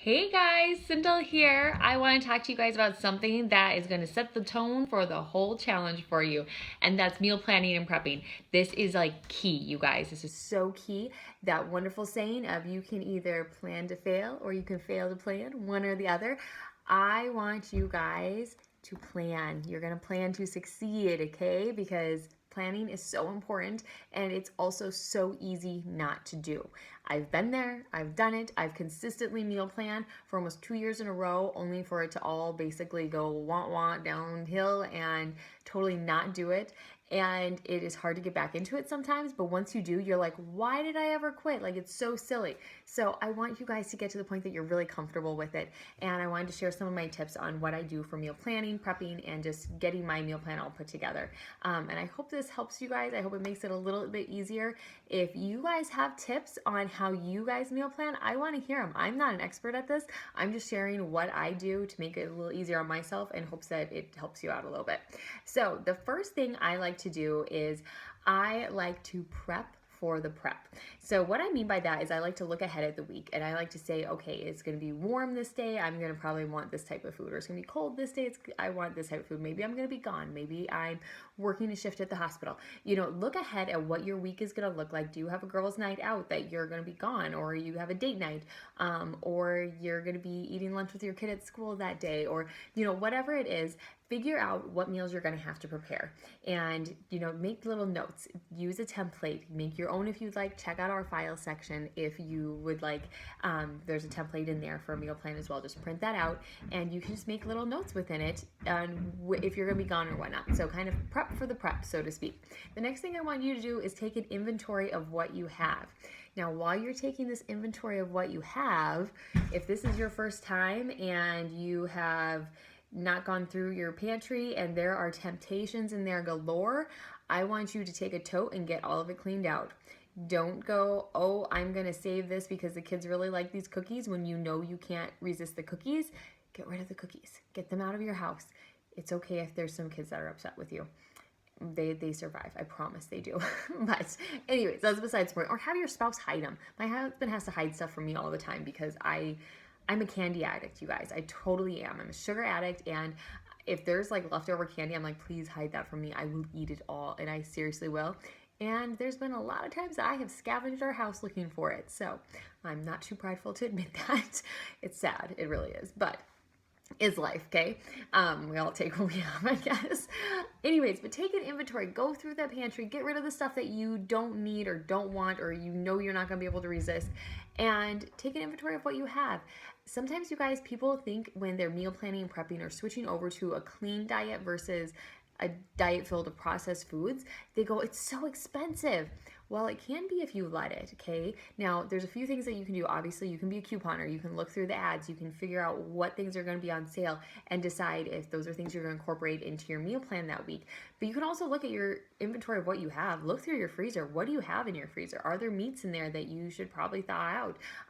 Hey guys, Cinderella here. I want to talk to you guys about something that is going to set the tone for the whole challenge for you, and that's meal planning and prepping. This is like key, you guys. This is so key. That wonderful saying of you can either plan to fail or you can fail to plan, one or the other. I want you guys to plan. You're going to plan to succeed, okay? Because planning is so important and it's also so easy not to do. I've been there, I've done it, I've consistently meal planned for almost 2 years in a row, only for it to all basically go want downhill and totally not do it. And it is hard to get back into it sometimes, but once you do, you're like, why did I ever quit? Like, it's so silly. So I want you guys to get to the point that you're really comfortable with it. And I wanted to share some of my tips on what I do for meal planning, prepping, and just getting my meal plan all put together. And I hope this helps you guys. I hope it makes it a little bit easier. If you guys have tips on how you guys meal plan, I want to hear them. I'm not an expert at this. I'm just sharing what I do to make it a little easier on myself in hopes that it helps you out a little bit. So the first thing I like to do is I like to prep for the prep. So what I mean by that is I like to look ahead at the week and I like to say, okay, it's going to be warm this day. I'm going to probably want this type of food, or it's going to be cold this day. I want this type of food. Maybe I'm going to be gone. Maybe I'm working a shift at the hospital. Look ahead at what your week is going to look like. Do you have a girls' night out that you're going to be gone, or you have a date night, or you're going to be eating lunch with your kid at school that day, or whatever it is. Figure out what meals you're going to have to prepare and make little notes. Use a template. Make your own if you'd like. Check out our file section if you would like. There's a template in there for a meal plan as well. Just print that out and you can just make little notes within it and if you're going to be gone or whatnot. So kind of prep for the prep, so to speak. The next thing I want you to do is take an inventory of what you have. Now, while you're taking this inventory of what you have, if this is your first time and you have not gone through your pantry and there are temptations in there galore, I want you to take a tote and get all of it cleaned out. Don't go, oh, I'm going to save this because the kids really like these cookies when you know you can't resist the cookies. Get rid of the cookies. Get them out of your house. It's okay if there's some kids that are upset with you. They survive. I promise they do. But anyways, that's besides the point. Or have your spouse hide them. My husband has to hide stuff from me all the time because I'm a candy addict, you guys. I totally am. I'm a sugar addict, and if there's like leftover candy, I'm like, please hide that from me. I will eat it all, and I seriously will. And there's been a lot of times I have scavenged our house looking for it. So I'm not too prideful to admit that. It's sad. It really is. But is life, okay? We all take what we have, I guess. Anyways, but take an inventory, go through that pantry, get rid of the stuff that you don't need or don't want or you're not going to be able to resist, and take an inventory of what you have. Sometimes, you guys, people think when they're meal planning and prepping or switching over to a clean diet versus a diet filled with processed foods, they go, it's so expensive. Well, it can be if you let it, okay? Now, there's a few things that you can do. Obviously, you can be a couponer. You can look through the ads. You can figure out what things are going to be on sale and decide if those are things you're going to incorporate into your meal plan that week. But you can also look at your inventory of what you have. Look through your freezer. What do you have in your freezer? Are there meats in there that you should probably thaw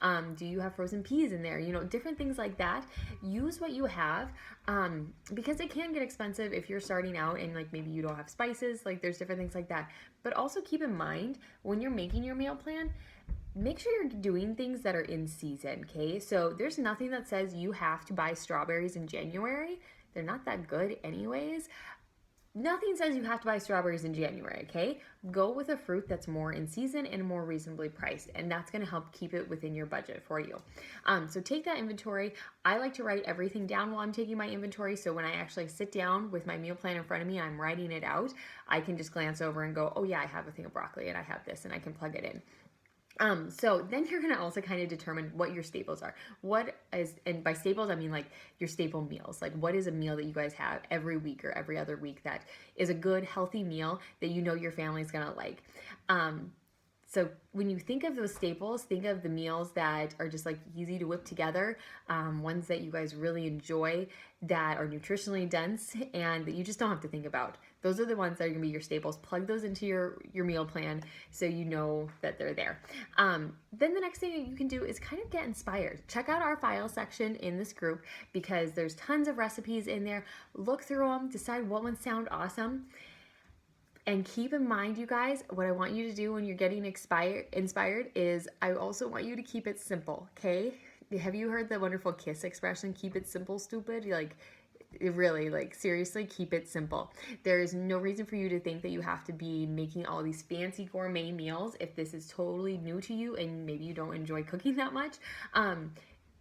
out? Do you have frozen peas in there? Different things like that. Use what you have because it can get expensive if you're starting out and like maybe you don't have spices. Like there's different things like that. But also keep in mind when you're making your meal plan, make sure you're doing things that are in season, okay? So there's nothing that says you have to buy strawberries in January. They're not that good anyways. Nothing says you have to buy strawberries in January, okay? Go with a fruit that's more in season and more reasonably priced, and that's going to help keep it within your budget for you. So take that inventory. I like to write everything down while I'm taking my inventory, so when I actually sit down with my meal plan in front of me and I'm writing it out, I can just glance over and go, oh yeah, I have a thing of broccoli and I have this, and I can plug it in. So then you're going to also kind of determine what your staples are. And by staples, I mean like your staple meals. Like what is a meal that you guys have every week or every other week that is a good, healthy meal that you know your family's going to like. So when you think of those staples, think of the meals that are just like easy to whip together, ones that you guys really enjoy, that are nutritionally dense, and that you just don't have to think about. Those are the ones that are going to be your staples. Plug those into your meal plan so you know that they're there. Then the next thing that you can do is kind of get inspired. Check out our file section in this group because there's tons of recipes in there. Look through them, decide what ones sound awesome. And keep in mind, you guys, what I want you to do when you're getting inspired is I also want you to keep it simple, okay? have you heard the wonderful KISS expression, keep it simple, stupid? Like, really, like, seriously, keep it simple. There's no reason for you to think that you have to be making all these fancy gourmet meals if this is totally new to you and maybe you don't enjoy cooking that much.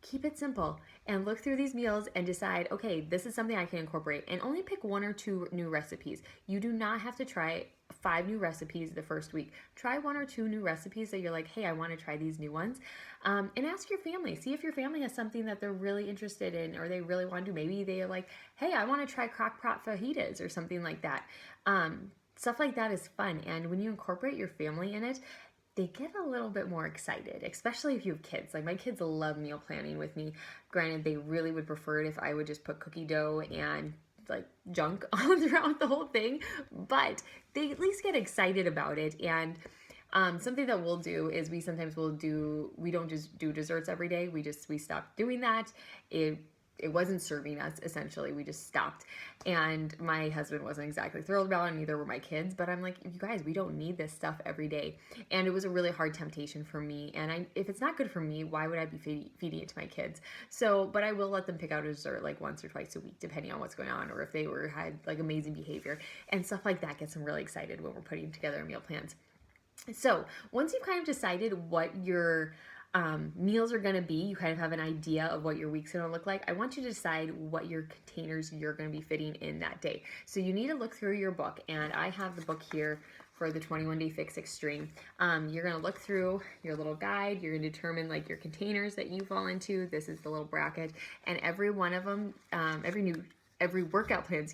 Keep it simple and look through these meals and decide, okay, this is something I can incorporate, and only pick 1 or 2 new recipes. You do not have to try 5 new recipes the first week. Try 1 or 2 new recipes that you're like, hey, I want to try these new ones. And ask your family. See if your family has something that they're really interested in or they really want to do. Maybe they're like, hey, I want to try crock pot fajitas or something like that. Stuff like that is fun. And when you incorporate your family in it, they get a little bit more excited, especially if you have kids. Like, my kids love meal planning with me. Granted, they really would prefer it if I would just put cookie dough and like junk all throughout the whole thing, but they at least get excited about it. And something that we'll do is we don't just do desserts every day. We stopped doing that. It wasn't serving us, essentially. We just stopped. And my husband wasn't exactly thrilled about it, and neither were my kids. But I'm like, you guys, we don't need this stuff every day. And it was a really hard temptation for me. And if it's not good for me, why would I be feeding it to my kids? But I will let them pick out a dessert like once or twice a week, depending on what's going on, or if they had like amazing behavior. And stuff like that gets them really excited when we're putting together meal plans. So once you've kind of decided what your meals are going to be, you kind of have an idea of what your week's going to look like, I want you to decide what your containers you're going to be fitting in that day. So you need to look through your book, and I have the book here for the 21 Day Fix Extreme. You're going to look through your little guide. You're going to determine like your containers that you fall into. This is the little bracket, and every one of them, every workout plan,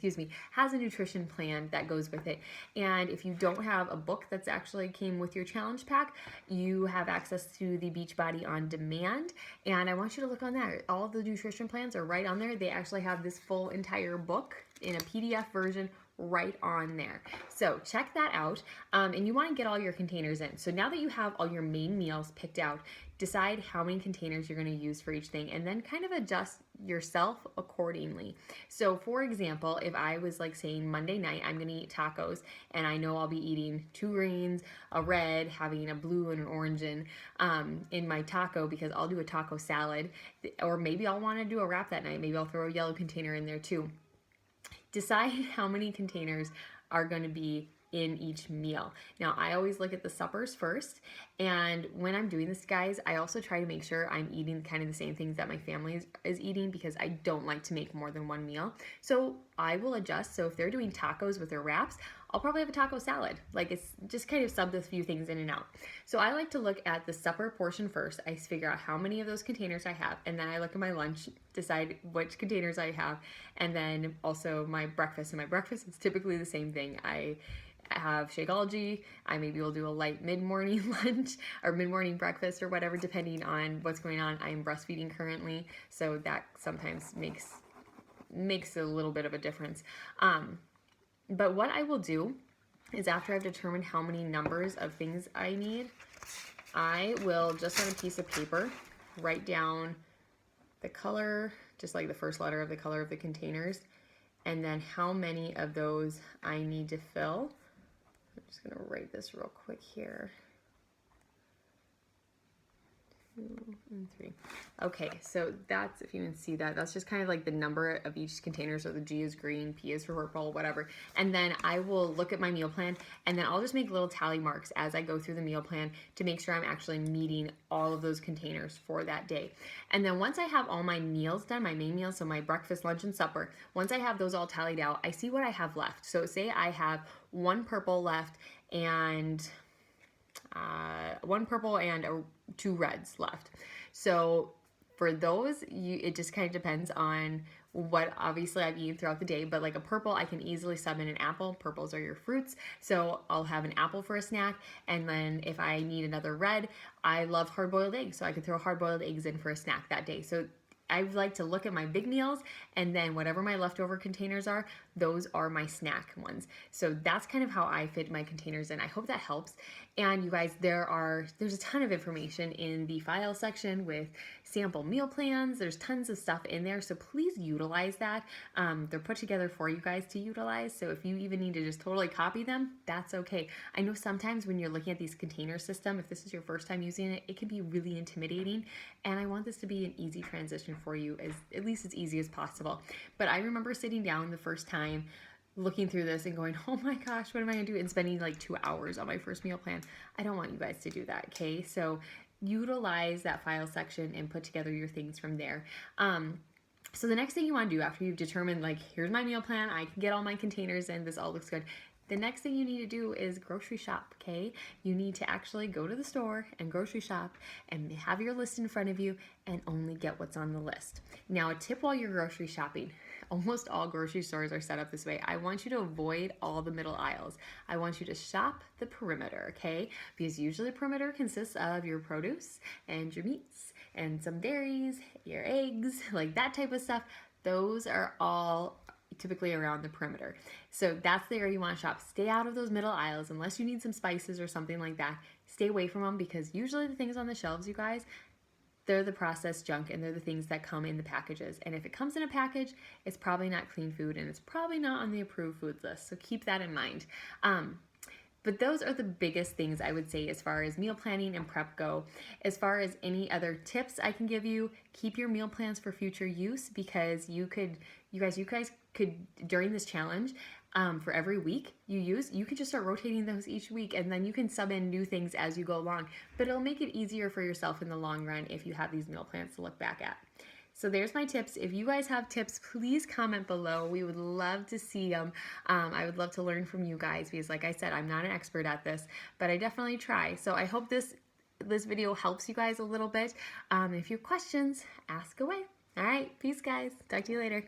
has a nutrition plan that goes with it. And if you don't have a book that's actually came with your challenge pack, you have access to the Beachbody On Demand. And I want you to look on that. All of the nutrition plans are right on there. They actually have this full entire book in a PDF version right on there. So check that out. And you want to get all your containers in. So now that you have all your main meals picked out, decide how many containers you're going to use for each thing, and then kind of adjust yourself accordingly. So for example, if I was like saying Monday night, I'm going to eat tacos, and I know I'll be eating 2 greens, a red, having a blue and an orange in my taco, because I'll do a taco salad, or maybe I'll want to do a wrap that night. Maybe I'll throw a yellow container in there too. Decide how many containers are going to be in each meal. Now, I always look at the suppers first, and when I'm doing this, guys, I also try to make sure I'm eating kind of the same things that my family is eating, because I don't like to make more than 1 meal. So I will adjust. So if they're doing tacos with their wraps, I'll probably have a taco salad. Like, it's just kind of sub a few things in and out. So I like to look at the supper portion first. I figure out how many of those containers I have, and then I look at my lunch, decide which containers I have, and then also my breakfast. And my breakfast is typically the same thing. I have Shakeology. I maybe will do a light mid-morning lunch or mid-morning breakfast or whatever, depending on what's going on. I am breastfeeding currently, so that sometimes makes a little bit of a difference. But what I will do is, after I've determined how many numbers of things I need, I will just on a piece of paper write down the color, just like the first letter of the color of the containers, and then how many of those I need to fill. I'm just going to write this real quick here. 2 and 3. Okay, so that's, if you can see that, that's just kind of like the number of each container. So the G is green, P is for purple, whatever. And then I will look at my meal plan, and then I'll just make little tally marks as I go through the meal plan to make sure I'm actually meeting all of those containers for that day. And then once I have all my meals done, my main meals, so my breakfast, lunch, and supper, once I have those all tallied out, I see what I have left. So say I have 1 purple left and 1 purple and 2 reds left. So for those, it just kind of depends on what obviously I've eaten throughout the day, but like a purple, I can easily sub in an apple. Purples are your fruits. So I'll have an apple for a snack. And then if I need another red, I love hard-boiled eggs. So I could throw hard-boiled eggs in for a snack that day. So I like to look at my big meals, and then whatever my leftover containers are, those are my snack ones. So that's kind of how I fit my containers in. I hope that helps. And you guys, there's a ton of information in the file section with sample meal plans. There's tons of stuff in there, so please utilize that. They're put together for you guys to utilize, so if you even need to just totally copy them, that's okay. I know sometimes when you're looking at these container system, if this is your first time using it, it can be really intimidating, and I want this to be an easy transition for you, at least as easy as possible. But I remember sitting down the first time looking through this and going, oh my gosh, what am I gonna do? And spending like 2 hours on my first meal plan. I don't want you guys to do that, okay? So utilize that file section and put together your things from there. So the next thing you want to do after you've determined, like, here's my meal plan, I can get all my containers in, this all looks good. The next thing you need to do is grocery shop, okay? You need to actually go to the store and grocery shop and have your list in front of you and only get what's on the list. Now, a tip while you're grocery shopping, almost all grocery stores are set up this way. I want you to avoid all the middle aisles. I want you to shop the perimeter, okay? Because usually the perimeter consists of your produce and your meats and some dairies, your eggs, like that type of stuff. Those are all typically around the perimeter. So that's the area you want to shop. Stay out of those middle aisles unless you need some spices or something like that. Stay away from them because usually the things on the shelves, you guys, they're the processed junk and they're the things that come in the packages. And if it comes in a package, it's probably not clean food and it's probably not on the approved foods list. So keep that in mind. But those are the biggest things I would say as far as meal planning and prep go. As far as any other tips I can give you, keep your meal plans for future use because you guys could during this challenge, for every week you can just start rotating those each week, and then you can sub in new things as you go along. But it'll make it easier for yourself in the long run if you have these meal plans to look back at. So there's my tips. If you guys have tips, please comment below. We would love to see them. I would love to learn from you guys because, like I said, I'm not an expert at this, but I definitely try. So I hope this video helps you guys a little bit. If you have questions, ask away. All right, peace guys. Talk to you later.